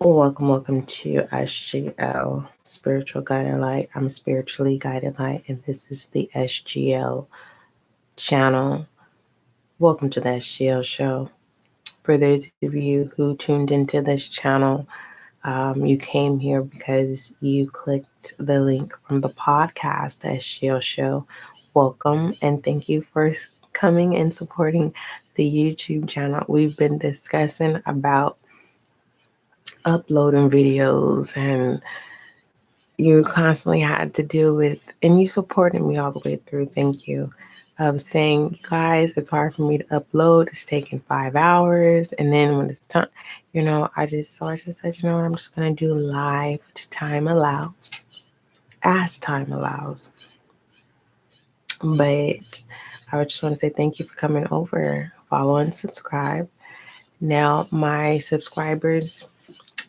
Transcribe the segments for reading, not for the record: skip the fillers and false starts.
Welcome to SGL Spiritual Guiding Light. I'm Spiritually Guided Light, and this is the SGL channel. Welcome to the SGL show. For those of you who tuned into this channel, you came here because you clicked the link from the podcast, the SGL show. Welcome, and thank you for coming and supporting the YouTube channel. We've been discussing about uploading videos, and you constantly had to deal with, and you supported me all the way through. Thank you. Of saying, guys, it's hard for me to upload. It's taking 5 hours, and then when it's time, I just said, I'm just gonna do live to time allows, as time allows. But I just want to say thank you for coming over. Follow and subscribe. Now, my subscribers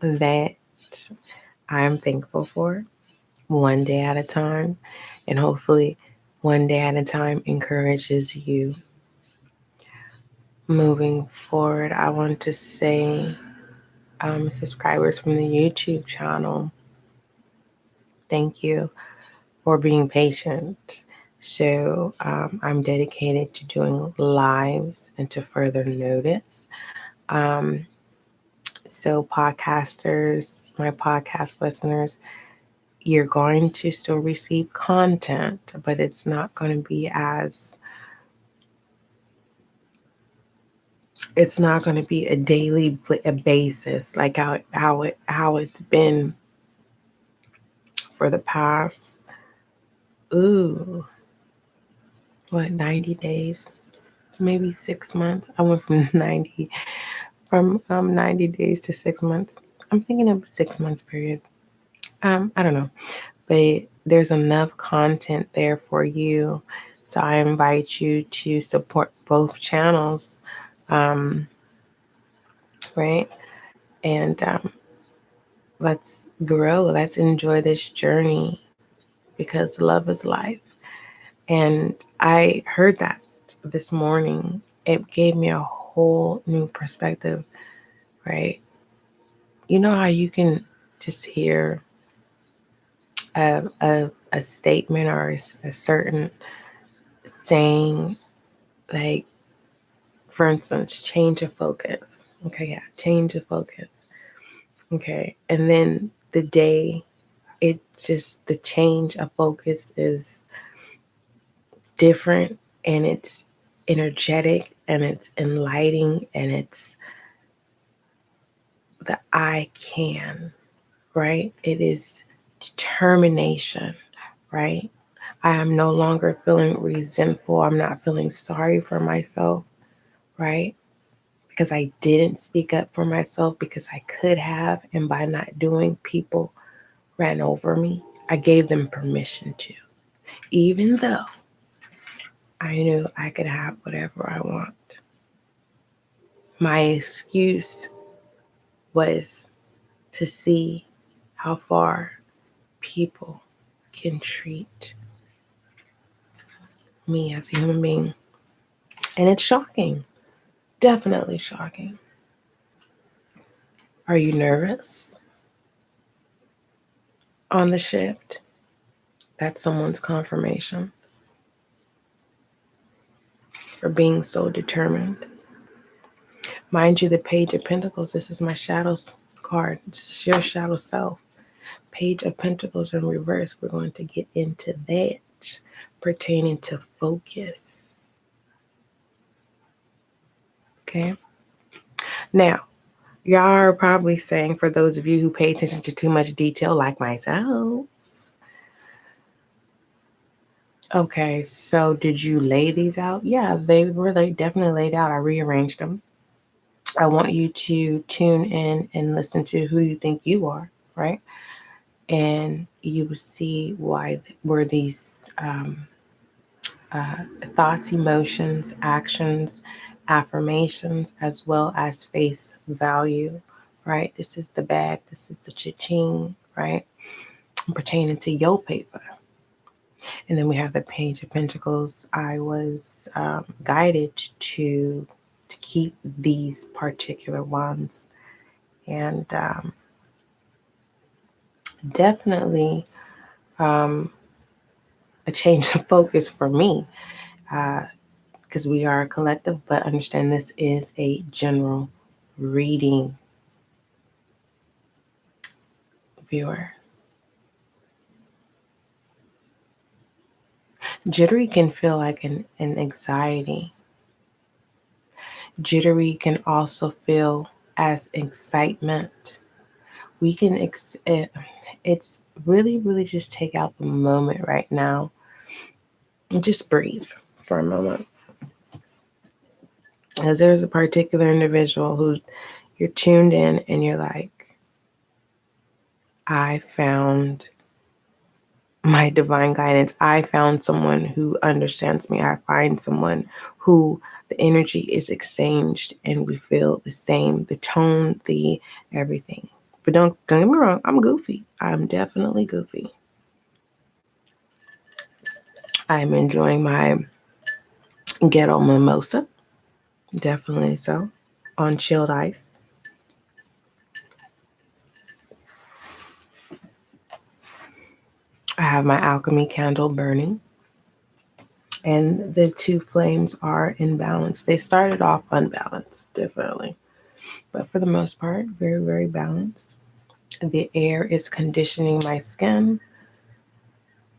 that I'm thankful for, one day at a time, and hopefully one day at a time encourages you moving forward. I want to say, subscribers from the YouTube channel, thank you for being patient. So I'm dedicated to doing lives and to further notice. Um, so podcasters, my podcast listeners, you're going to still receive content, but it's not going to be as it's not going to be a daily basis like how it's been for the past 90 days, maybe 6 months. I went from 90 days to 6 months. I'm thinking of 6 months period. I don't know, but there's enough content there for you, so I invite you to support both channels, um, right? And let's grow, let's enjoy this journey because love is life. And I heard that this morning. It gave me a whole new perspective, right? You know how you can just hear a statement or a certain saying, like, for instance, change of focus. Okay, yeah, change of focus. Okay, and then the day, the change of focus is different, and it's energetic, and it's enlightening, and it's the I can, right? It is determination, right? I am no longer feeling resentful. I'm not feeling sorry for myself, right? Because I didn't speak up for myself because I could have, and by not doing, people ran over me. I gave them permission to, even though I knew I could have whatever I want. My excuse was to see how far people can treat me as a human being. And it's shocking, definitely shocking. Are you nervous on the shift? That's someone's confirmation for being so determined. Mind you, the Page of Pentacles, this is my shadows card. This is your shadow self. Page of Pentacles in reverse. We're going to get into that pertaining to focus. Okay. Now, y'all are probably saying, for those of you who pay attention to too much detail, like myself, okay, so did you lay these out? Yeah, they were definitely laid out. I rearranged them. I want you to tune in and listen to who you think you are, right? And you will see why were these thoughts, emotions, actions, affirmations, as well as face value, right? This is the bag, this is the cha-ching, right? Pertaining to your paper. And then we have the Page of Pentacles. I was guided to keep these particular ones. And definitely a change of focus for me, because we are a collective, but understand this is a general reading, viewer. Jittery can feel like an anxiety. Jittery can also feel as excitement. We can, it's really, really just take out the moment right now and just breathe for a moment. As there's a particular individual who you're tuned in and you're like, I found my divine guidance. I found someone who understands me. I find someone who the energy is exchanged and we feel the same, the tone, the everything. But don't get me wrong, I'm goofy. I'm definitely goofy. I'm enjoying my ghetto mimosa. Definitely so. On chilled ice. I have my alchemy candle burning. And the two flames are in balance. They started off unbalanced, definitely. But for the most part, very, very balanced. The air is conditioning my skin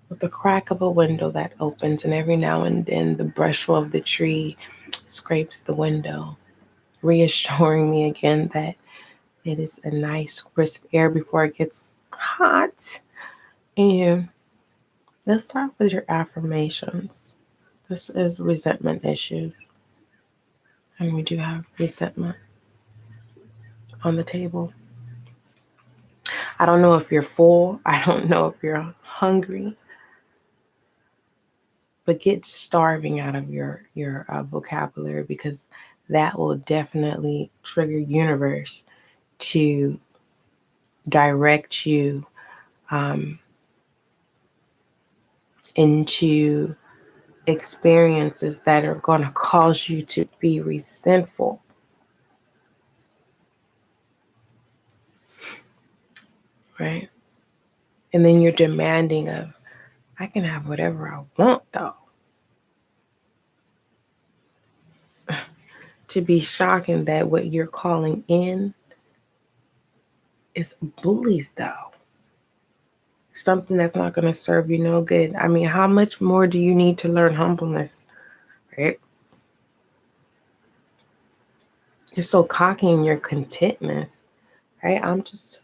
with the crack of a window that opens, and every now and then the brush of the tree scrapes the window, reassuring me again that it is a nice, crisp air before it gets hot. And let's start with your affirmations. This is resentment issues, and we do have resentment on the table. I don't know if you're full. I don't know if you're hungry. But get starving out of your vocabulary, because that will definitely trigger universe to direct you um, into experiences that are going to cause you to be resentful, right? And then you're demanding of, I can have whatever I want though. To be shocking that what you're calling in is bullies though. Something that's not going to serve you no good. I mean, how much more do you need to learn humbleness, right? You're so cocky in your contentness, right? I'm just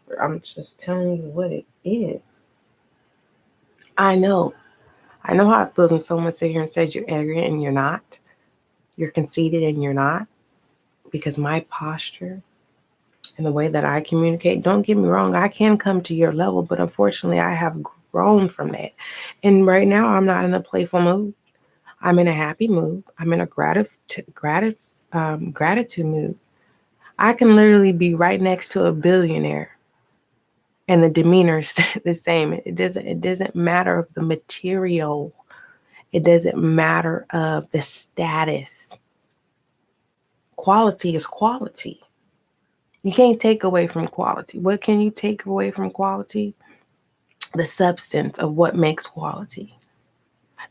telling you what it is. I know. I know how it feels when someone sits here and says you're arrogant and you're not. You're conceited and you're not. Because my posture and the way that I communicate, don't get me wrong, I can come to your level, but unfortunately I have grown from that. And right now I'm not in a playful mood. I'm in a happy mood. I'm in a gratitude mood. I can literally be right next to a billionaire and the demeanor is the same. It doesn't matter of the material. It doesn't matter of the status. Quality is quality. You can't take away from quality. What can you take away from quality? The substance of what makes quality.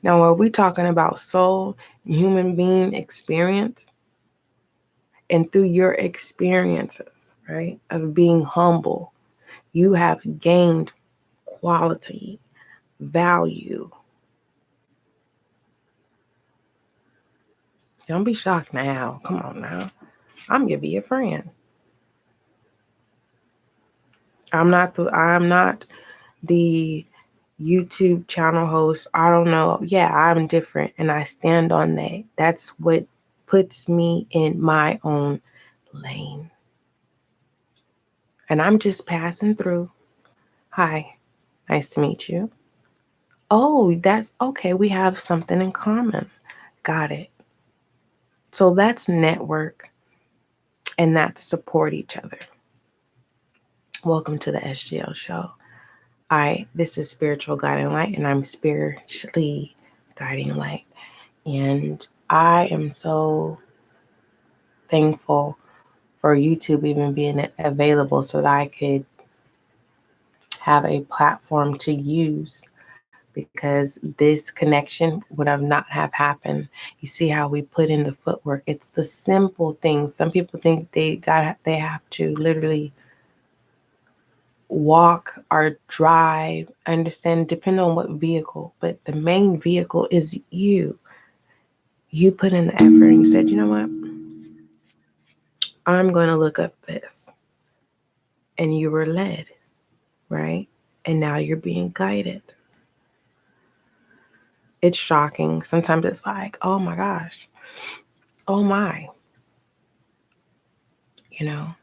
Now, are we talking about soul, human being experience? And through your experiences, right, of being humble, you have gained quality, value. Don't be shocked now. Come on now. I'm gonna be a friend. I'm not the YouTube channel host. I don't know. Yeah, I'm different and I stand on that. That's what puts me in my own lane. And I'm just passing through. Hi, nice to meet you. Oh, that's okay. We have something in common. Got it. So that's network and that's support each other. Welcome to the SGL show. This is Spiritual Guiding Light, and I'm spiritually guiding light. And I am so thankful for YouTube even being available so that I could have a platform to use, because this connection would have not have happened. You see how we put in the footwork. It's the simple things. Some people think they have to literally walk or drive, understand, depending on what vehicle, but the main vehicle is you. You put in the effort and you said, you know what? I'm going to look up this. And you were led, right? And now you're being guided. It's shocking. Sometimes it's like, oh my gosh, oh my, you know,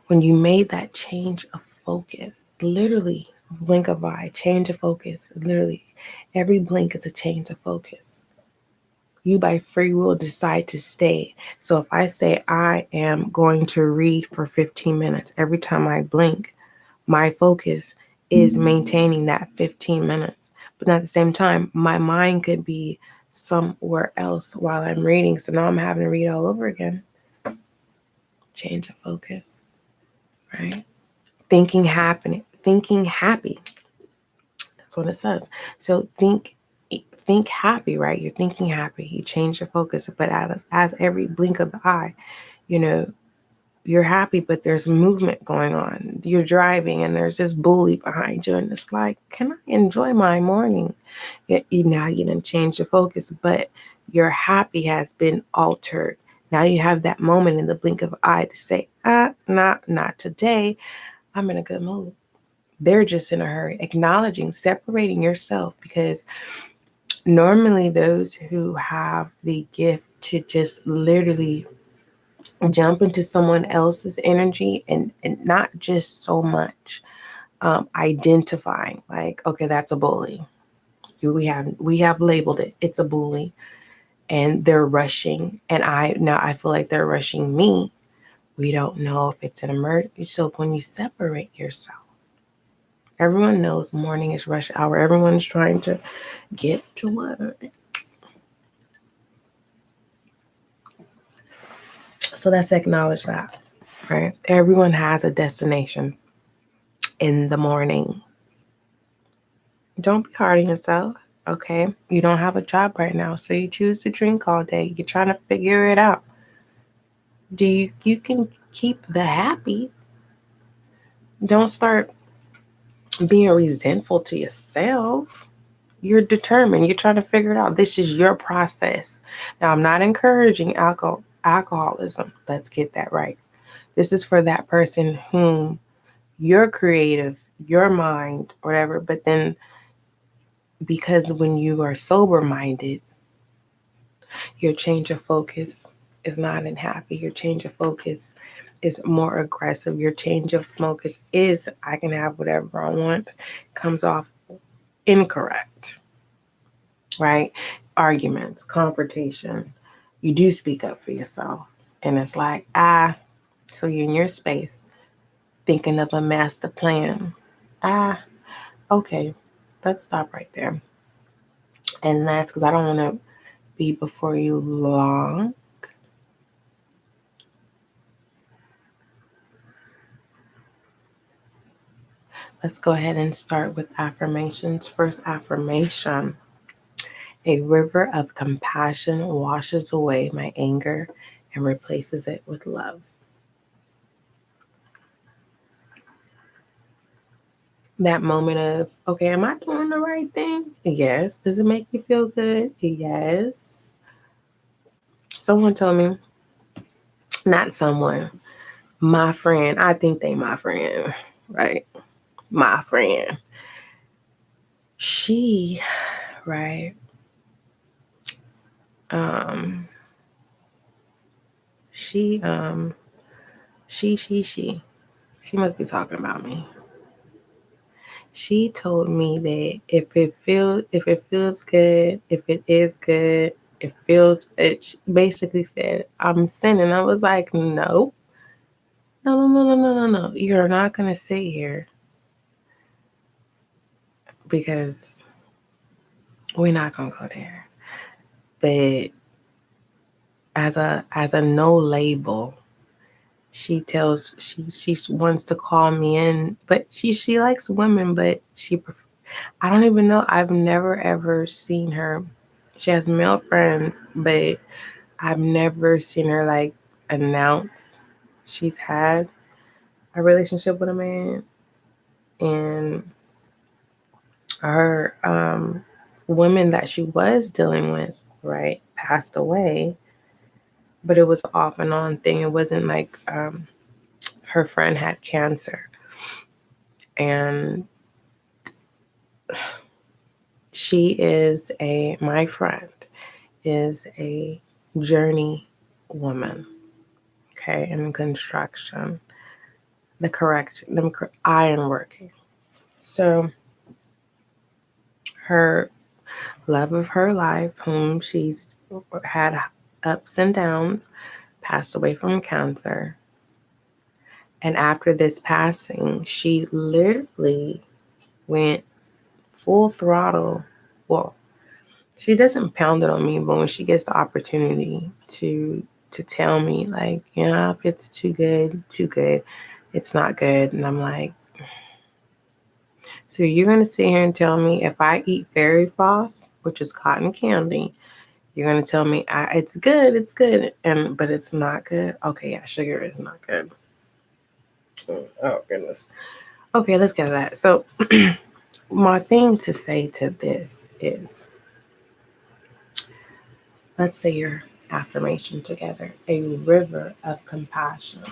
when you made that change of focus, literally, blink of eye, change of focus, literally, every blink is a change of focus. You by free will decide to stay. So if I say I am going to read for 15 minutes, every time I blink, my focus is maintaining that 15 minutes. But at the same time, my mind could be somewhere else while I'm reading. So now I'm having to read all over again. Change of focus, right? Thinking happy. That's what it says. So think happy, right? You're thinking happy. You change your focus, but as every blink of the eye, you know, you're happy, but there's movement going on. You're driving and there's this bully behind you, and it's like, can I enjoy my morning? Now you didn't change your focus, but your happy has been altered. Now you have that moment in the blink of an eye to say, not today. I'm in a good mood. They're just in a hurry. Acknowledging, separating yourself, because normally those who have the gift to just literally jump into someone else's energy, and not just so much identifying like, okay, that's a bully. We have labeled it. It's a bully, and they're rushing. And I feel like they're rushing me. We don't know if it's an emergency. So when you separate yourself, everyone knows morning is rush hour. Everyone's trying to get to work. So let's acknowledge that, right? Everyone has a destination in the morning. Don't be hard on yourself, okay? You don't have a job right now, so you choose to drink all day. You're trying to figure it out. You can keep the happy. Don't start being resentful to yourself. You're determined. You're trying to figure it out. This is your process. Now, I'm not encouraging alcoholism. Let's get that right. This is for that person whom you're creative, your mind, whatever. But then, because when you are sober minded, your change of focus is not in happy. Your change of focus is more aggressive. Your change of focus is, I can have whatever I want, comes off incorrect, right? Arguments, confrontation. You do speak up for yourself. And it's like, so you're in your space thinking of a master plan. Okay, let's stop right there. And that's because I don't want to be before you long. Let's go ahead and start with affirmations. First affirmation: a river of compassion washes away my anger and replaces it with love. That moment of, okay, am I doing the right thing? Yes. Does it make you feel good? Yes. Someone told me, not someone, my friend, I think they my friend, right? My friend. She, right? Um, she, um, she must be talking about me. She told me that if it feels good, if it is good, it basically said I'm sinning. I was like, no, no. You're not gonna sit here, because we're not gonna go there. But as a no label, she wants to call me in, but she likes women, but I don't even know. I've never ever seen her. She has male friends, but I've never seen her like announce she's had a relationship with a man. And her women that she was dealing with, right, passed away, but it was off and on thing. It wasn't like her friend had cancer, and my friend is a journey woman, okay, in construction, the iron working. So her love of her life, whom she's had ups and downs, passed away from cancer. And after this passing, she literally went full throttle. Well, she doesn't pound it on me, but when she gets the opportunity to tell me, like, yeah, if it's too good, it's not good. And I'm like, so you're gonna sit here and tell me if I eat fairy floss, which is cotton candy, you're gonna tell me it's good, but it's not good. Okay, yeah, sugar is not good. Oh goodness. Okay, let's get to that. So my thing to say to this is, let's say your affirmation together. A river of compassion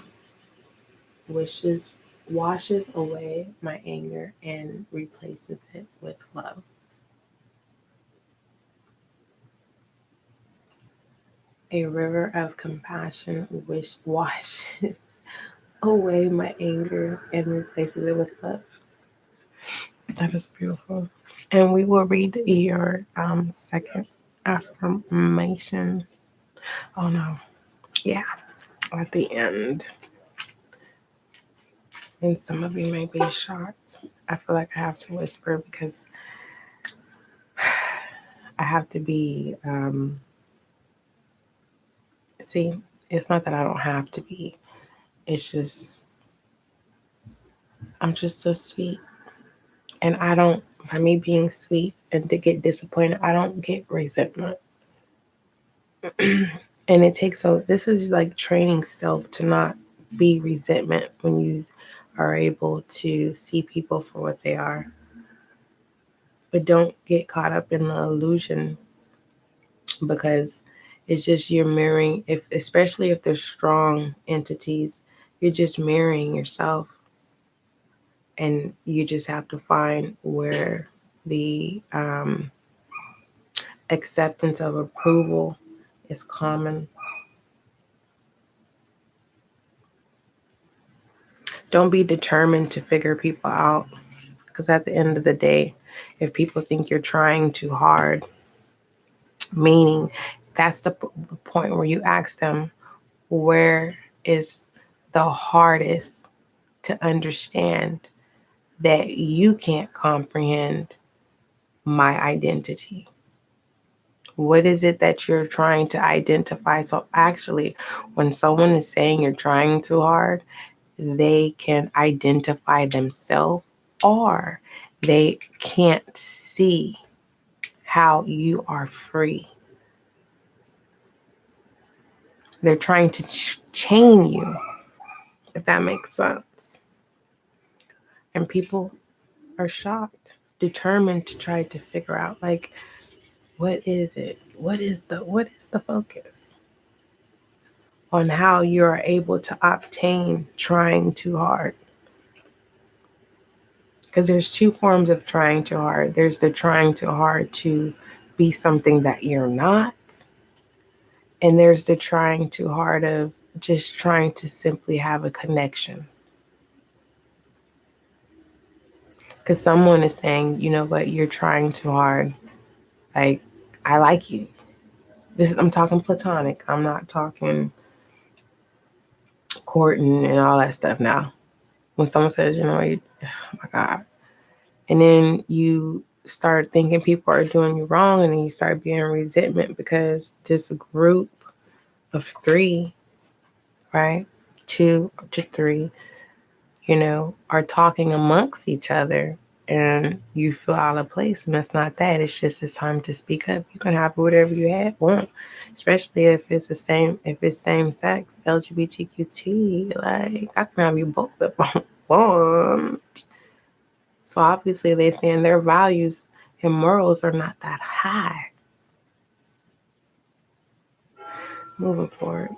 washes away my anger and replaces it with love. A river of compassion which washes away my anger and replaces it with love. That is beautiful. And we will read your second affirmation. Oh no. Yeah. At the end. And some of you may be shocked. I feel like I have to whisper because I have to be, see, it's not that I don't have to be. It's just, I'm just so sweet. And I don't, by me being sweet and to get disappointed, I don't get resentment. And it takes, so this is like training self to not be resentment when you are able to see people for what they are. But don't get caught up in the illusion, because it's just you're mirroring, if especially if there's strong entities, you're just mirroring yourself, and you just have to find where the acceptance of approval is common. Don't be determined to figure people out, because at the end of the day, if people think you're trying too hard, meaning that's the point where you ask them, where is the hardest to understand that you can't comprehend my identity? What is it that you're trying to identify? So actually, when someone is saying you're trying too hard, they can identify themselves, or they can't see how you are free. They're trying to chain you, if that makes sense. And people are shocked, determined to try to figure out, like, what is it? What is the focus on how you are able to obtain trying too hard? Because there's two forms of trying too hard. There's the trying too hard to be something that you're not, and there's the trying too hard of just trying to simply have a connection. Because someone is saying, you know what, you're trying too hard. Like, I like you. I'm talking platonic. I'm not talking courting and all that stuff now. When someone says, oh my God. And then you start thinking people are doing you wrong, and then you start being resentment because this group of three, right? 2 to 3, are talking amongst each other and you feel out of place, and it's not that. It's time to speak up. You can have whatever you want, especially if it's same sex, LGBTQT. Like, I can have you both if I want. So obviously they're saying their values and morals are not that high. Moving forward,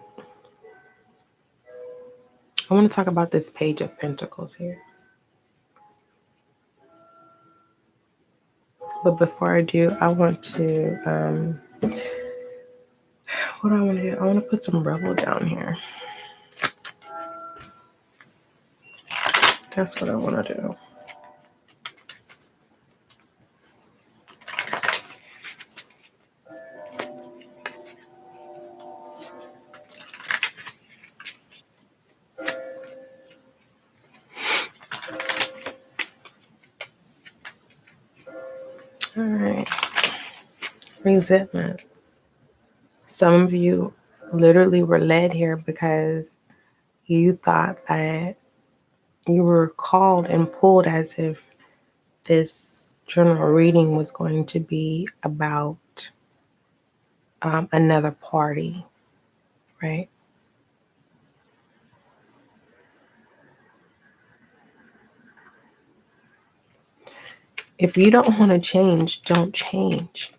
I want to talk about this Page of Pentacles here. But before I do, I want to, what do I want to do? I want to put some rubble down here. That's what I want to do. All right. Resentment. Some of you literally were led here because you thought that you were called and pulled as if this general reading was going to be about another party, right? If you don't want to change, don't change.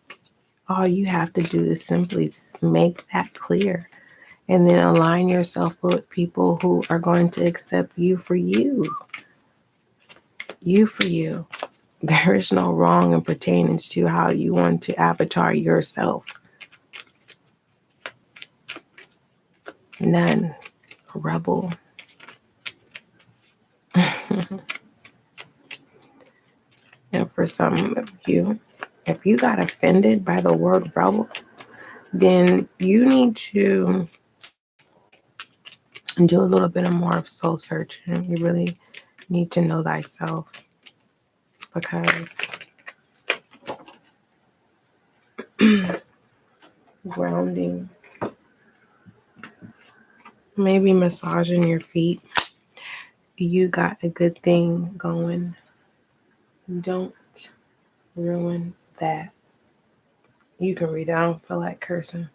All you have to do is simply make that clear and then align yourself with people who are going to accept you for you. You for you. There is no wrong in pertaining to how you want to avatar yourself. None. Rebel. And for some of you, if you got offended by the word rebel, then you need to do a little bit of more of soul searching. You really need to know thyself, because grounding, maybe massaging your feet, you got a good thing going. Don't ruin that. You can read it. I don't feel like cursing.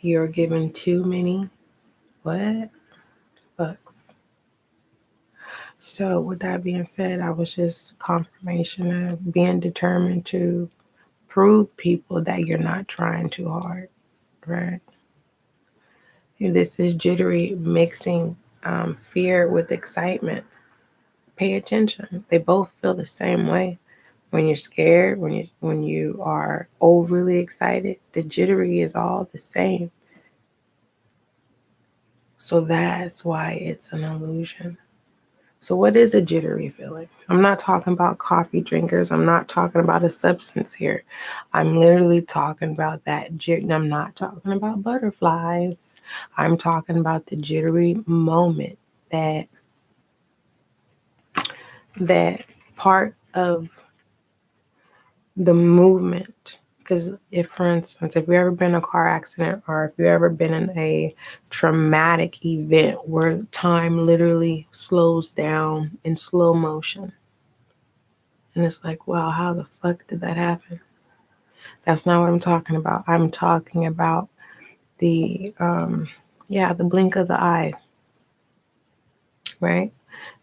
You're giving too many fucks. So with that being said, I was just confirmation of being determined to prove people that you're not trying too hard, right? If this is jittery, mixing fear with excitement, pay attention. They both feel the same way. When you're scared, when you are overly excited, the jittery is all the same. So that's why it's an illusion. So what is a jittery feeling? I'm not talking about coffee drinkers. I'm not talking about a substance here. I'm literally talking about that. I'm not talking about butterflies. I'm talking about the jittery moment, that part of the movement. Because if, for instance, if you've ever been in a car accident, or if you've ever been in a traumatic event where time literally slows down in slow motion, and it's like, wow, how the fuck did that happen? That's not what I'm talking about. I'm talking about the blink of the eye, right?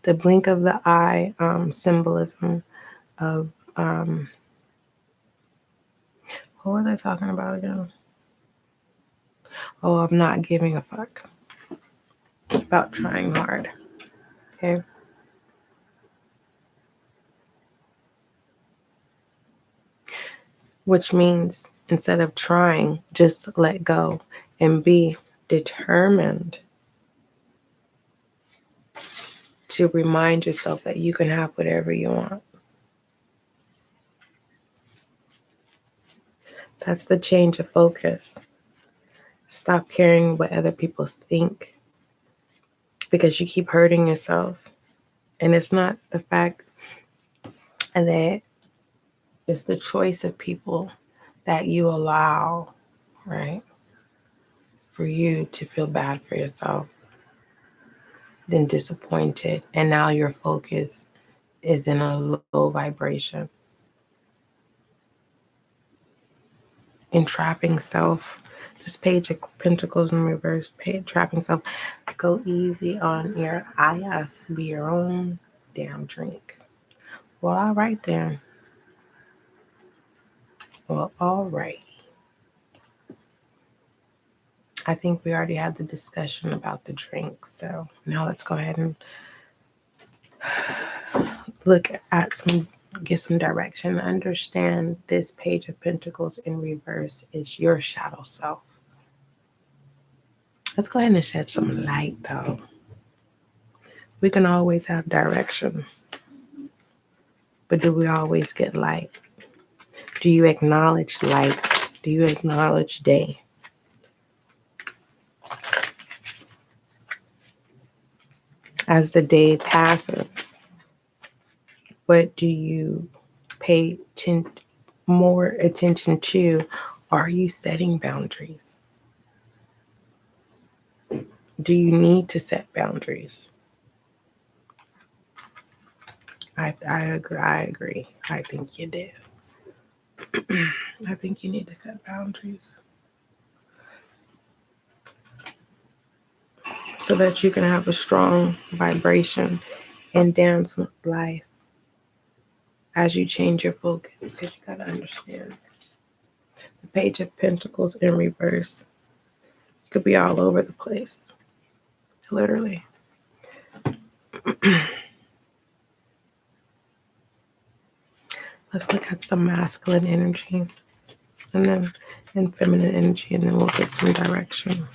The blink of the eye symbolism of, what was I talking about again? Oh, I'm not giving a fuck about trying hard, okay? Which means instead of trying, just let go and be determined to remind yourself that you can have whatever you want. That's the change of focus. Stop caring what other people think, because you keep hurting yourself. And it's not the fact that it's the choice of people that you allow, right? for you to feel bad for yourself, then disappointed, and now your focus is in a low vibration. Entrapping self. This page of pentacles in reverse, trapping self. Go easy on your ayas. Be your own damn drink. Well, all right then. Well, all right. I think we already had the discussion about the drink. So now let's go ahead and look at get some direction. Understand this page of pentacles in reverse is your shadow self. Let's go ahead and shed some light though. We can always have direction, but do we always get light? Do you acknowledge light? Do you acknowledge day? As the day passes, what do you pay more attention to? Are you setting boundaries? Do you need to set boundaries? I agree. I think you do. I think you need to set boundaries so that you can have a strong vibration and dance with life as you change your focus, because you got to understand the page of pentacles in reverse could be all over the place, literally. Let's look at some masculine energy and feminine energy, and then we'll get some direction.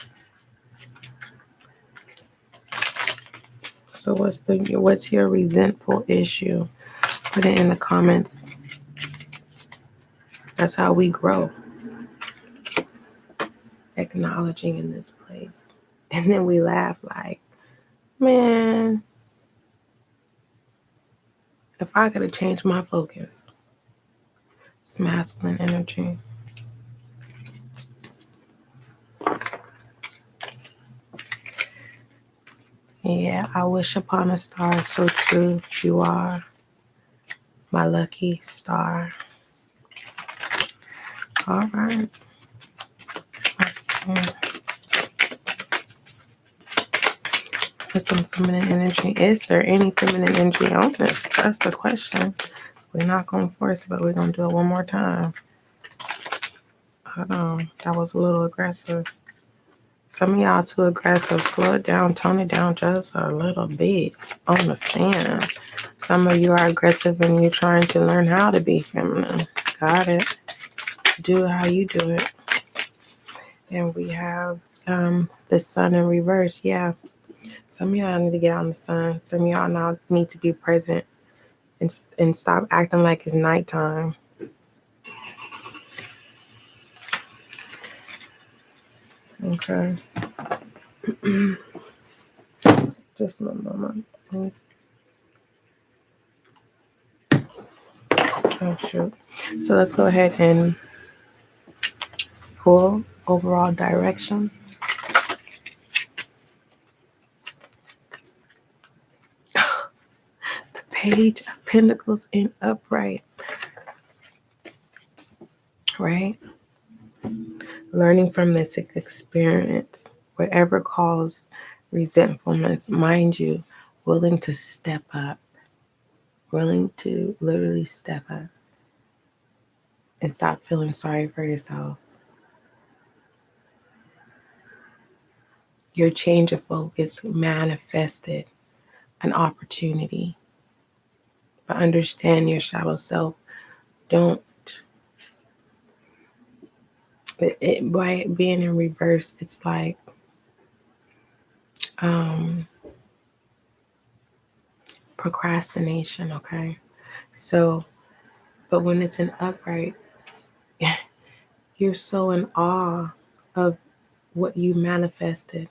So what's your resentful issue? Put it in the comments. That's how we grow. Acknowledging in this place. And then we laugh like, man, if I could have changed my focus. It's masculine energy. Yeah, I wish upon a star so true you are, my lucky star. All right. Let's see. Put some feminine energy. Is there any feminine energy on this? That's the question. We're not going to force it, but we're going to do it one more time. Hold on. That was a little aggressive. Some of y'all too aggressive. Slow it down, tone it down just a little bit on the fan. Some of you are aggressive and you're trying to learn how to be feminine. Got it. Do it how you do it. And we have the sun in reverse. Yeah. Some of y'all need to get on the sun. Some of y'all now need to be present and stop acting like it's nighttime. Okay. Just one moment. Oh, shoot. So let's go ahead and pull overall direction. The page of pentacles in upright. Right? Learning from this experience, whatever caused resentfulness, mind you, willing to step up, willing to literally step up and stop feeling sorry for yourself. Your change of focus manifested an opportunity. But understand your shadow self. Don't, by it being in reverse, it's like procrastination, okay? So, but when it's in upright, you're so in awe of what you manifested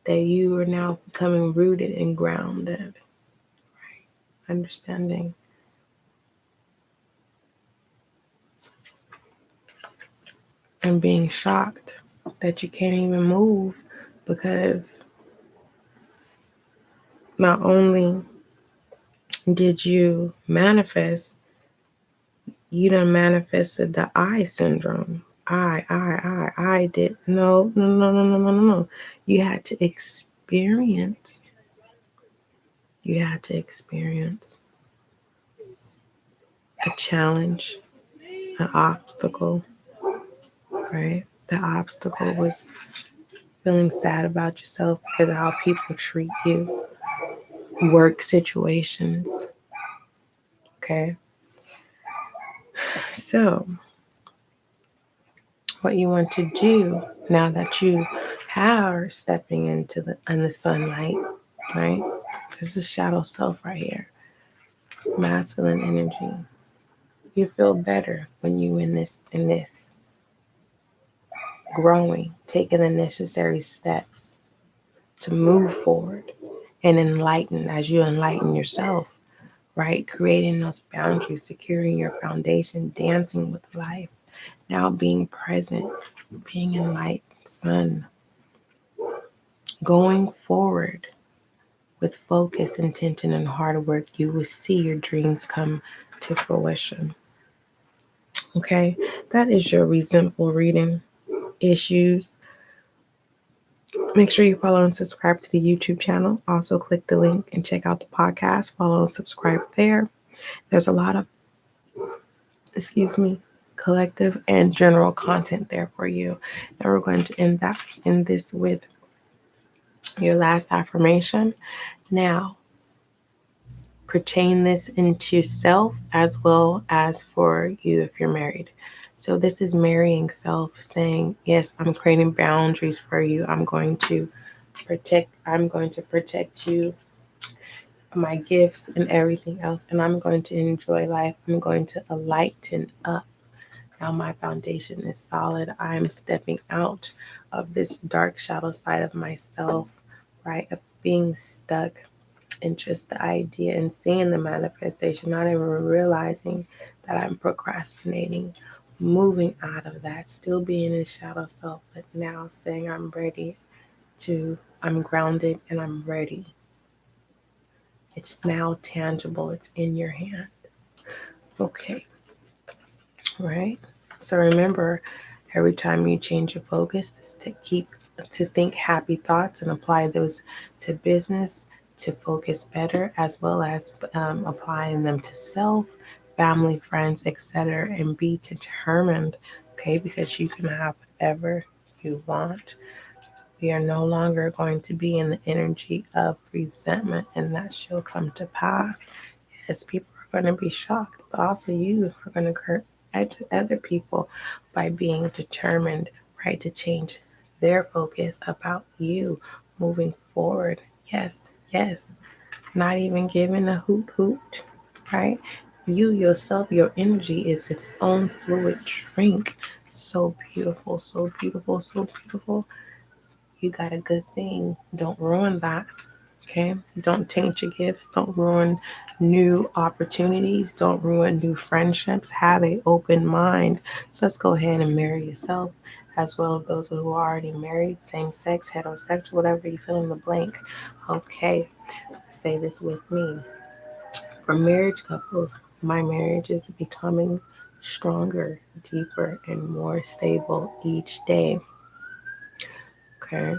that you are now becoming rooted and grounded, right? Understanding. And being shocked that you can't even move because not only did you manifest, you done manifested the I syndrome. I did. No, no, no, no, no, no, no, no. You had to experience, you had to experience a challenge, an obstacle, right? The obstacle was feeling sad about yourself because of how people treat you, work situations, okay? So, what you want to do now that you are stepping into the sunlight, right? This is shadow self right here, masculine energy. You feel better when you in this growing, taking the necessary steps to move forward and enlighten as you enlighten yourself, right? Creating those boundaries, securing your foundation, dancing with life, now being present, being enlightened, sun, going forward with focus, intention, and hard work, you will see your dreams come to fruition. Okay, that is your resentful reading issues. Make sure you follow and subscribe to the YouTube channel. Also, click the link and check out the podcast. Follow and subscribe there. There's a lot of, collective and general content there for you. And we're going to end this with your last affirmation. Now, pertain this into self as well as for you if you're married. So this is marrying self saying, yes, I'm creating boundaries for you. I'm going to protect you, my gifts and everything else, and I'm going to enjoy life. I'm going to lighten up. Now my foundation is solid. I'm stepping out of this dark shadow side of myself, right? Of being stuck in just the idea and seeing the manifestation, not even realizing that I'm procrastinating, moving out of that, still being in shadow self, but now saying I'm grounded and I'm ready. It's now tangible, it's in your hand. Okay, right? So remember, every time you change your focus, is to think happy thoughts and apply those to business, to focus better, as well as applying them to self, family, friends, etc., and be determined, okay? Because you can have whatever you want. We are no longer going to be in the energy of resentment, and that shall come to pass. Yes, people are going to be shocked, but also you are going to hurt other people by being determined, right, to change their focus about you moving forward. Yes, yes, not even giving a hoot hoot, right? You yourself, your energy is its own fluid drink. So beautiful, so beautiful, so beautiful. You got a good thing. Don't ruin that. Okay? Don't taint your gifts. Don't ruin new opportunities. Don't ruin new friendships. Have an open mind. So let's go ahead and marry yourself, as well as those who are already married, same sex, heterosexual, whatever you fill in the blank. Okay, say this with me. For marriage couples, my marriage is becoming stronger, deeper, and more stable each day. Okay,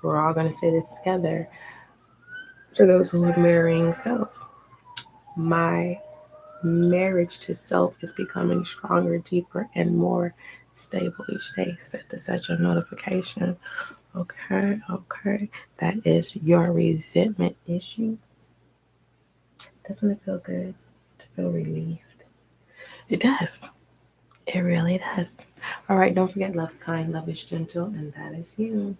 we're all going to say this together. For those who are marrying self, my marriage to self is becoming stronger, deeper, and more stable each day. Set to set your notification. Okay, okay. That is your resentment issue. Doesn't it feel good to feel relieved? It does. It really does. All right, don't forget, love's kind, love is gentle, and that is you.